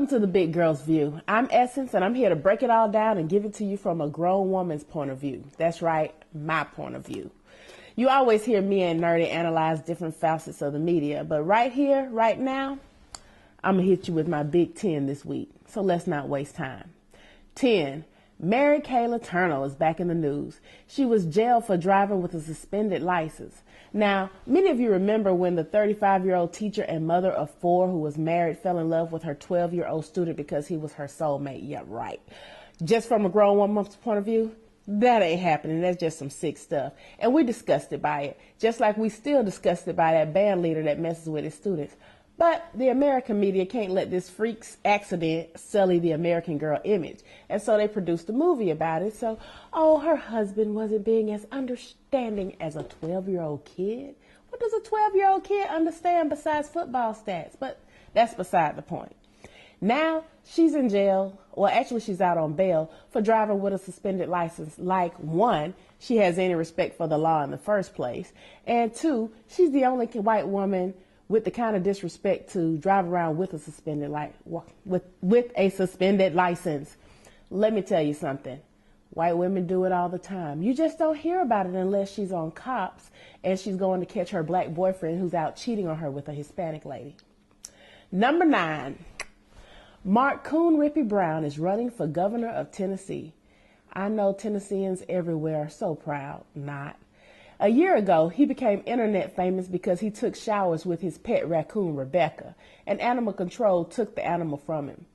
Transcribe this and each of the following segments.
Welcome to the Big Girl's View. I'm Essence, and I'm here to break it all down and give it to you from a grown woman's point of view. That's right, my point of view. You always hear me and Nerdy analyze different facets of the media, but right here, right now, I'm going to hit you with my Big 10 this week, so let's not waste time. 10. Mary Kay Letourneau is back in the news. She was jailed for driving with a suspended license. Now, many of you remember when the 35-year-old teacher and mother of 4 who was married fell in love with her 12-year-old student because he was her soulmate. Yeah, right. Just from a grown woman's point of view, that ain't happening. That's just some sick stuff. And we disgusted by it, just like we still disgusted by that band leader that messes with his students. But the American media can't let this freak's accident sully the American girl image. And so they produced a movie about it. So, her husband wasn't being as understanding as a 12-year-old kid. What does a 12-year-old kid understand besides football stats? But that's beside the point. Now she's in jail. Well, actually, she's out on bail for driving with a suspended license. Like, 1, she has any respect for the law in the first place. And 2, she's the only white woman with the kind of disrespect to drive around with a suspended with a suspended license. Let me tell you something. White women do it all the time. You just don't hear about it unless she's on cops and she's going to catch her black boyfriend who's out cheating on her with a Hispanic lady. Number 9. Mark Coonrippy Brown is running for governor of Tennessee. I know Tennesseans everywhere are so proud. Not. A year ago, he became internet famous because he took showers with his pet raccoon, Rebecca, and animal control took the animal from him.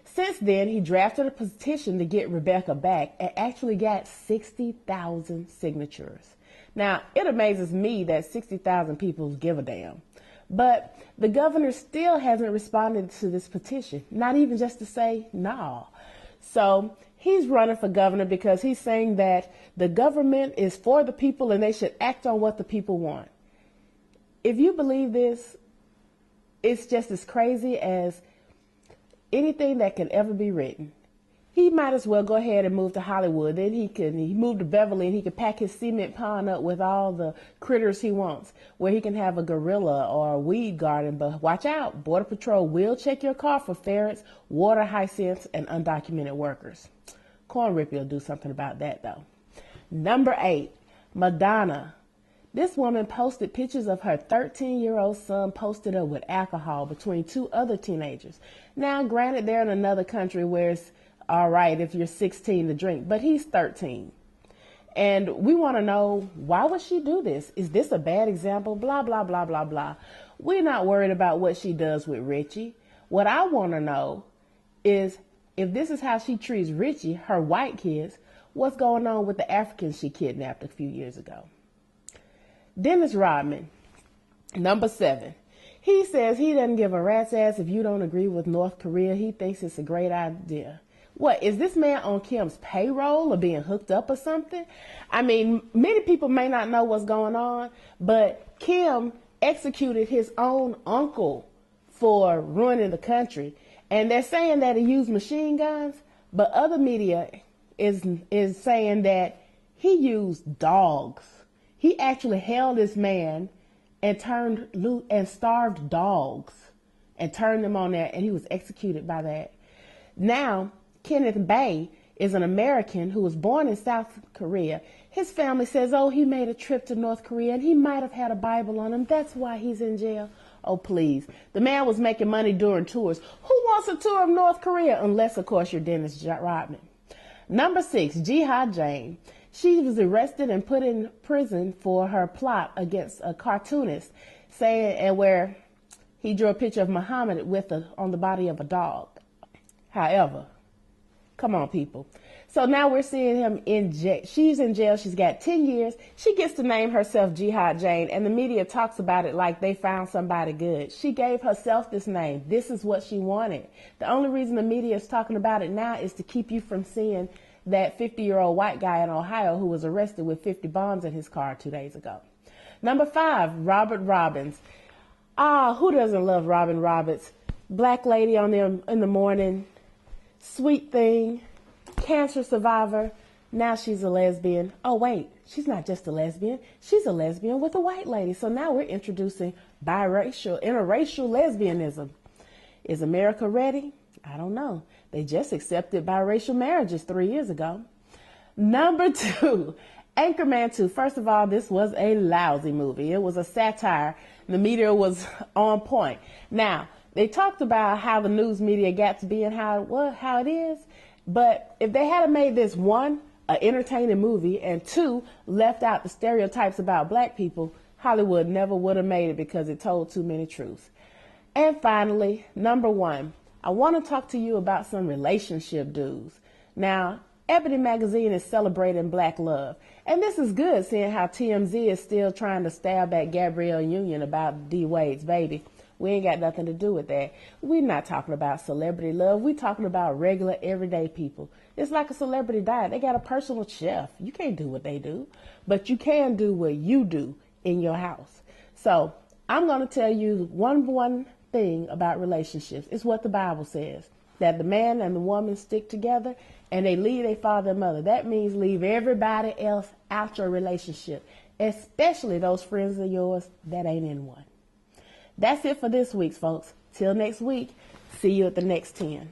Since then, he drafted a petition to get Rebecca back and actually got 60,000 signatures. Now, it amazes me that 60,000 people give a damn. But the governor still hasn't responded to this petition, not even just to say, nah. So he's running for governor because he's saying that the government is for the people and they should act on what the people want. If you believe this, it's just as crazy as anything that can ever be written. He might as well go ahead and move to Hollywood. Then he moved to Beverly and he could pack his cement pond up with all the critters he wants, where he can have a gorilla or a weed garden. But watch out, Border Patrol will check your car for ferrets, water hyacinths, and undocumented workers. Coonrippy will do something about that, though. Number 8, Madonna. This woman posted pictures of her 13-year-old son posted up with alcohol between 2 other teenagers. Now, granted, they're in another country where it's all right if you're 16 to drink, but he's 13. And we want to know, why would she do this? Is this a bad example? Blah, blah, blah, blah, blah. We're not worried about what she does with Richie. What I want to know is, if this is how she treats Richie, her white kids, what's going on with the Africans she kidnapped a few years ago? Dennins Rodman, number 7. He says he doesn't give a rat's ass if you don't agree with North Korea. He thinks it's a great idea. What, is this man on Kim's payroll or being hooked up or something? I mean, many people may not know what's going on, but Kim executed his own uncle for ruining the country. And they're saying that he used machine guns, but other media is saying that he used dogs. He actually held this man and starved dogs and turned them on there, and he was executed by that. Now, Kenneth Bay is an American who was born in South Korea. His family says, he made a trip to North Korea and he might have had a Bible on him. That's why he's in jail. Oh, please. The man was making money during tours. Who wants a tour of North Korea? Unless, of course, you're Dennins Rodman. Number 6, Jihad Jane. She was arrested and put in prison for her plot against a cartoonist, where he drew a picture of Muhammad on the body of a dog. However, come on, people. So now we're seeing him in jail. She's in jail. She's got 10 years. She gets to name herself Jihad Jane, and the media talks about it like they found somebody good. She gave herself this name. This is what she wanted. The only reason the media is talking about it now is to keep you from seeing that 50-year-old white guy in Ohio who was arrested with 50 bombs in his car 2 days ago. Number 5, Robert Robbins. Who doesn't love Robin Roberts? Black lady on there in the morning. Sweet thing. Cancer survivor. Now she's a lesbian. Oh, wait. She's not just a lesbian. She's a lesbian with a white lady. So now we're introducing biracial, interracial lesbianism. Is America ready? I don't know. They just accepted biracial marriages 3 years ago. Number 2, Anchorman 2. First of all, this was a lousy movie. It was a satire. The media was on point. Now, they talked about how the news media got to be and how it is. But if they had made this, 1, an entertaining movie, and 2, left out the stereotypes about black people, Hollywood never would have made it because it told too many truths. And finally, number 1, I want to talk to you about some relationship dudes. Now, Ebony Magazine is celebrating black love. And this is good, seeing how TMZ is still trying to stab at Gabrielle Union about D. Wade's baby. We ain't got nothing to do with that. We're not talking about celebrity love. We're talking about regular, everyday people. It's like a celebrity diet. They got a personal chef. You can't do what they do, but you can do what you do in your house. So I'm going to tell you one thing about relationships. It's what the Bible says, that the man and the woman stick together and they leave their father and mother. That means leave everybody else out your relationship, especially those friends of yours that ain't in one. That's it for this week, folks. Till next week, see you at the next 10.